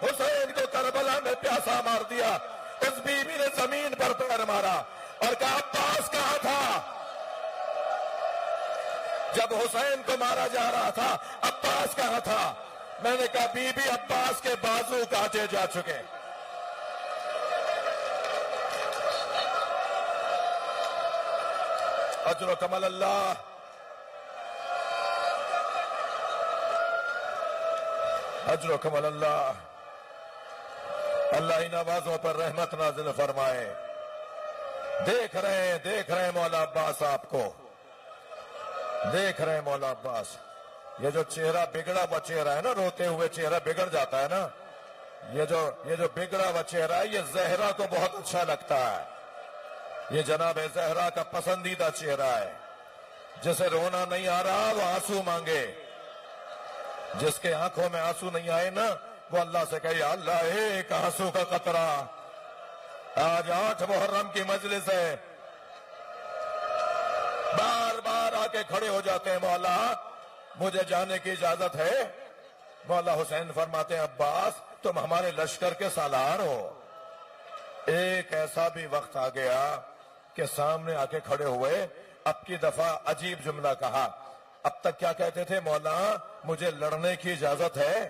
حسین کو کربلا میں پیاسا مار دیا، اس بی بی نے زمین پر پیر مارا اور کہا عباس کہاں تھا جب حسین کو مارا جا رہا تھا؟ عباس کہاں تھا؟ میں نے کہا بی بی عباس کے بازو کاٹے جا چکے۔ اجر و کمل اللہ، اجر و کمل اللہ، اللہ ان آوازوں پر رحمت نازل فرمائے۔ دیکھ رہے ہیں مولا عباس آپ کو، دیکھ رہے ہیں مولا عباس۔ یہ جو چہرہ بگڑا ہوا چہرہ ہے نا، روتے ہوئے چہرہ بگڑ جاتا ہے نا، یہ جو بگڑا ہوا چہرہ ہے یہ زہرا کو بہت اچھا لگتا ہے، یہ جناب زہرا کا پسندیدہ چہرہ ہے۔ جسے رونا نہیں آ رہا وہ آنسو مانگے، جس کے آنکھوں میں آنسو نہیں آئے نا وہ اللہ سے کہے یا اللہ ایک آنسو کا قطرہ۔ آج 8 محرم کی مجلس ہے، بار بار آ کے کھڑے ہو جاتے ہیں مولا مجھے جانے کی اجازت ہے۔ مولا حسین فرماتے ہیں عباس تم ہمارے لشکر کے سالار ہو۔ ایک ایسا بھی وقت آ گیا کہ سامنے آ کے کھڑے ہوئے، اب کی دفعہ عجیب جملہ کہا۔ اب تک کیا کہتے تھے؟ مولا مجھے لڑنے کی اجازت ہے،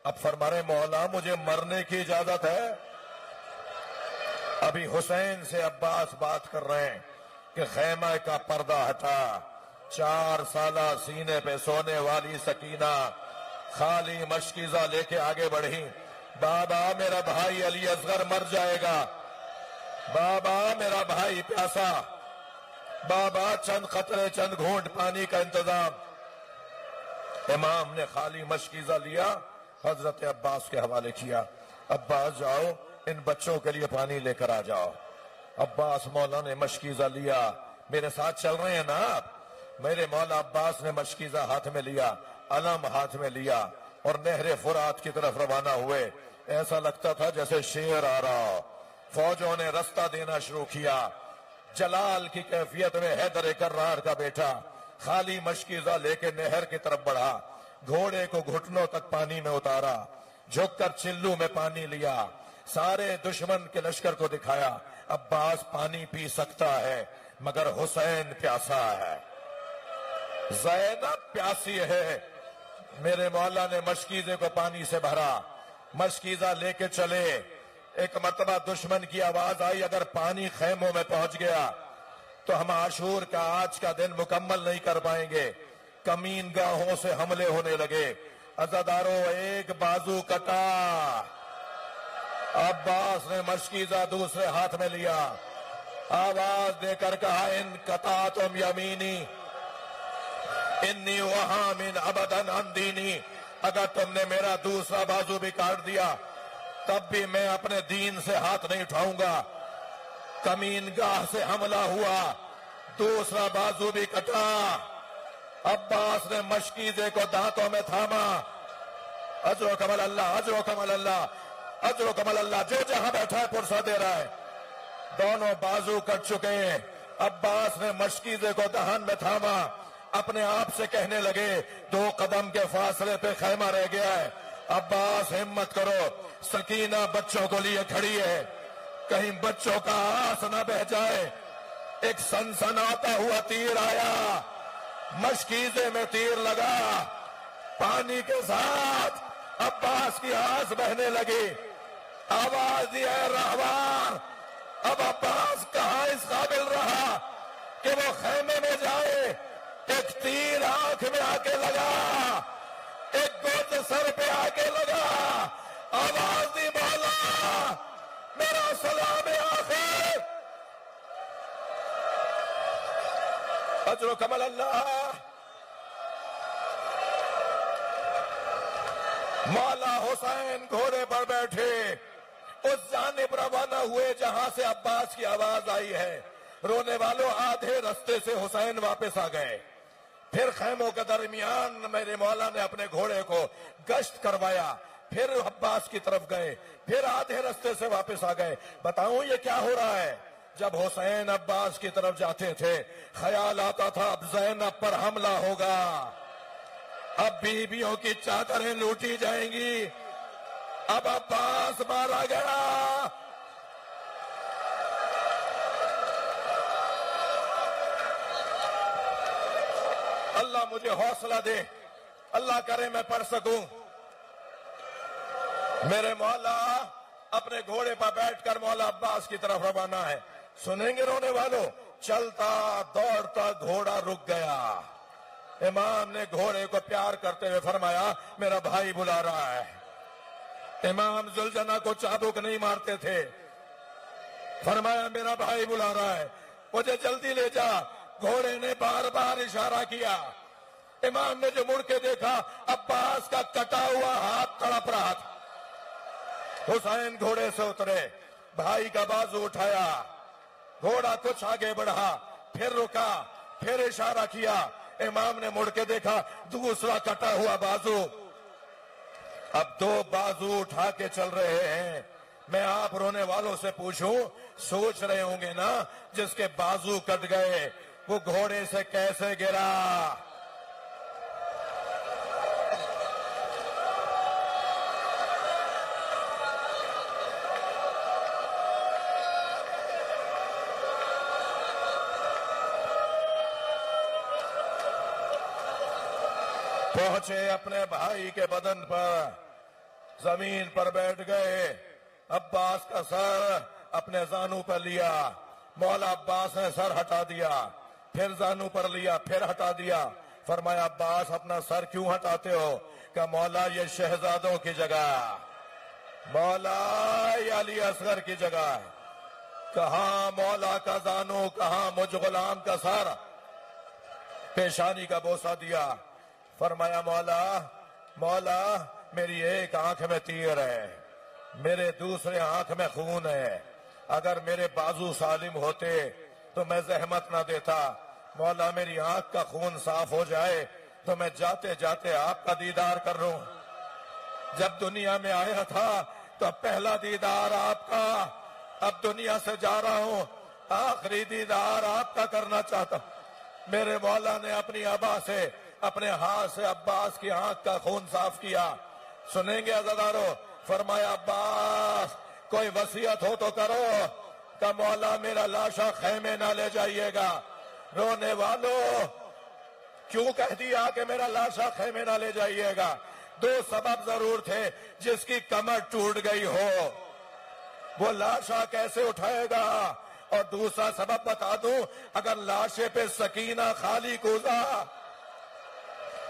اب فرما رہے مولا مجھے مرنے کی اجازت ہے۔ ابھی حسین سے عباس بات کر رہے ہیں کہ خیمہ کا پردہ ہٹا، 4 سالہ سینے پہ سونے والی سکینہ خالی مشکیزہ لے کے آگے بڑھی۔ بابا میرا بھائی علی اصغر مر جائے گا، بابا میرا بھائی پیاسا، بابا چند قطرے چند گھونٹ پانی کا انتظام۔ امام نے خالی مشکیزہ لیا، حضرت عباس کے حوالے کیا، عباس جاؤ ان بچوں کے لیے پانی لے کر آ جاؤ۔ عباس مولا نے مشکیزہ لیا، میرے ساتھ چل رہے ہیں نا آپ؟ میرے مولا عباس نے مشکیزہ ہاتھ میں لیا، علم ہاتھ میں لیا اور نہر فرات کی طرف روانہ ہوئے۔ ایسا لگتا تھا جیسے شیر آ رہا ہو، فوجوں نے رستہ دینا شروع کیا. جلال کی کیفیت میں حیدر کرار کا بیٹا خالی مشکیزہ لے کے نہر کی طرف بڑھا. گھوڑے کو گھٹنوں تک پانی میں اتارا, جھک کر چلو میں پانی لیا, سارے دشمن کے لشکر کو دکھایا عباس پانی پی سکتا ہے مگر حسین پیاسا ہے, زینب پیاسی ہے. میرے مولا نے مشکیزے کو پانی سے بھرا, مشکیزہ لے کے چلے. ایک مرتبہ دشمن کی آواز آئی اگر پانی خیموں میں پہنچ گیا تو ہم عاشور کا آج کا دن مکمل نہیں کر پائیں گے. کمین گاہوں سے حملے ہونے لگے. عزاداروں ایک بازو کٹا, عباس نے مشکیزہ دوسرے ہاتھ میں لیا, آواز دے کر کہا ان قطعتم یمینی انی وہاں من ابدن عن دینی, اگر تم نے میرا دوسرا بازو بھی کاٹ دیا تب بھی میں اپنے دین سے ہاتھ نہیں اٹھاؤں گا. کمین گاہ سے حملہ ہوا, دوسرا بازو بھی کٹا. عباس نے مشکیزے کو دانتوں میں تھاما, اجر و کمل اللہ, اجر و کمل اللہ, اجر و کمل اللہ, جو جہاں بیٹھا ہے پرسہ دے رہا ہے. دونوں بازو کٹ چکے ہیں. عباس نے مشکیزے کو دہن میں تھاما, اپنے آپ سے کہنے لگے 2 قدم کے فاصلے پہ خیمہ رہ گیا ہے. عباس ہمت کرو, سکینہ بچوں کو لیے کھڑی ہے, کہیں بچوں کا آس نہ بہ جائے. ایک سنسناتا ہوا تیر آیا, مشکیزے میں تیر لگا, پانی کے ساتھ عباس کی آس بہنے لگی. آواز دی اے رہوار, اب عباس کہاں اس قابل رہا کہ وہ خیمے میں جائے. ایک تیر آنکھ میں آ کے لگا, ایک گوت سر پہ آ کے لگا. آواز دی مولا میرا سلام آخر, اجر و کمل اللہ. مولا حسین گھوڑے پر بیٹھے اس جانب روانہ ہوئے جہاں سے عباس کی آواز آئی ہے. رونے والوں آدھے رستے سے حسین واپس آ گئے. پھر خیموں کے درمیان میرے مولا نے اپنے گھوڑے کو گشت کروایا, پھر عباس کی طرف گئے, پھر آدھے رستے سے واپس آ گئے. بتاؤں یہ کیا ہو رہا ہے؟ جب حسین عباس کی طرف جاتے تھے خیال آتا تھا اب زینب پر حملہ ہوگا, اب بیویوں کی چادریں لوٹی جائیں گی, اب عباس مارا گیا. اللہ مجھے حوصلہ دے, اللہ کرے میں پڑھ سکوں. میرے مولا اپنے گھوڑے پر بیٹھ کر مولا عباس کی طرف روانہ ہے. سنیں گے رونے والوں, چلتا دوڑتا گھوڑا رک گیا. امام نے گھوڑے کو پیار کرتے ہوئے فرمایا میرا بھائی بلا رہا ہے. امام ذوالجناح کو چابک نہیں مارتے تھے, فرمایا میرا بھائی بلا رہا ہے, مجھے جلدی لے جا. گھوڑے نے بار بار اشارہ کیا. امام نے جو مڑ کے دیکھا عباس کا کٹا ہوا ہاتھ تڑپ رہا تھا. حسین گھوڑے سے اترے, بھائی کا بازو اٹھایا, گھوڑا کچھ آگے بڑھا, پھر رکا, پھر اشارہ کیا. امام نے مڑ کے دیکھا دوسرا کٹا ہوا بازو. اب 2 بازو اٹھا کے چل رہے ہیں. میں آپ رونے والوں سے پوچھوں, سوچ رہے ہوں گے نا جس کے بازو کٹ گئے وہ گھوڑے سے کیسے گرا. پہنچے اپنے بھائی کے بدن پر, زمین پر بیٹھ گئے. عباس کا سر اپنے زانو پر لیا, مولا عباس نے سر ہٹا دیا, پھر زانو پر لیا, پھر ہٹا دیا. فرمایا عباس اپنا سر کیوں ہٹاتے ہو؟ کہ مولا یہ شہزادوں کی جگہ, مولا یہ علی اصغر کی جگہ ہے. کہاں مولا کا زانو, کہاں مجھ غلام کا سر. پیشانی کا بوسہ دیا. فرمایا مولا میری ایک آنکھ میں تیر ہے, میرے دوسرے آنکھ میں خون ہے. اگر میرے بازو سالم ہوتے تو میں زحمت نہ دیتا. مولا میری آنکھ کا خون صاف ہو جائے تو میں جاتے جاتے آپ کا دیدار کر لوں. جب دنیا میں آیا تھا تو پہلا دیدار آپ کا اب دنیا سے جا رہا ہوں، آخری دیدار آپ کا کرنا چاہتا ہوں۔ میرے مولا نے اپنی ابا سے اپنے ہاتھ سے عباس کی آنکھ کا خون صاف کیا۔ سنیں گے عزادارو؟ فرمایا عباس کوئی وصیت ہو تو کرو کہ مولا میرا لاشا خیمے نہ لے جائیے گا۔ رونے والوں کیوں کہہ دیا کہ میرا لاشا خیمے نہ لے جائیے گا؟ دو سبب ضرور تھے، جس کی کمر ٹوٹ گئی ہو وہ لاشا کیسے اٹھائے گا؟ اور دوسرا سبب بتا دوں، اگر لاشے پہ سکینہ خالی کوزا،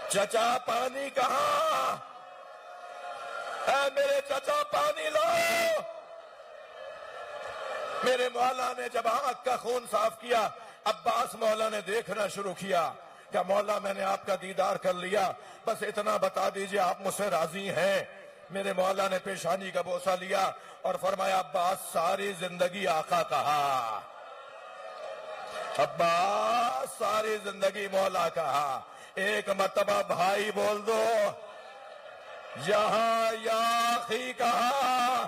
چچا پانی کہاں؟ اے میرے چچا پانی لاؤ۔ میرے مولا نے جب آنکھ کا خون صاف کیا، عباس مولا نے دیکھنا شروع کیا کہ مولا میں نے آپ کا دیدار کر لیا، بس اتنا بتا دیجئے آپ مجھ سے راضی ہیں؟ میرے مولا نے پیشانی کا بوسہ لیا اور فرمایا عباس ساری زندگی آقا کہا، عباس ساری زندگی مولا کہا، ایک مرتبہ بھائی بول دو، یہاں یا اخی کہا،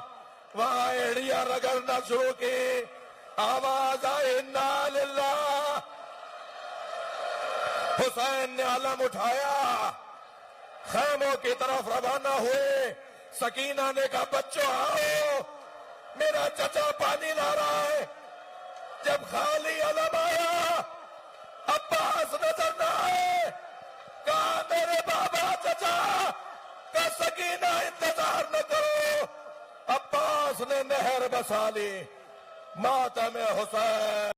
وہاں ایڑیاں رگڑنا شروع کی، آواز آئی انا للہ۔ حسین نے علم اٹھایا، خیموں کی طرف روانہ ہوئے۔ سکینہ نے کہا بچوں آؤ، میرا چچا پانی لا رہا ہے۔ جب خالی علم آیا، عباس نظر نہ آئے، کہا میرے بابا چچا کا سکینہ انتظار نہ کرو۔ عباس نے نہر بسا لی، ماتم حسین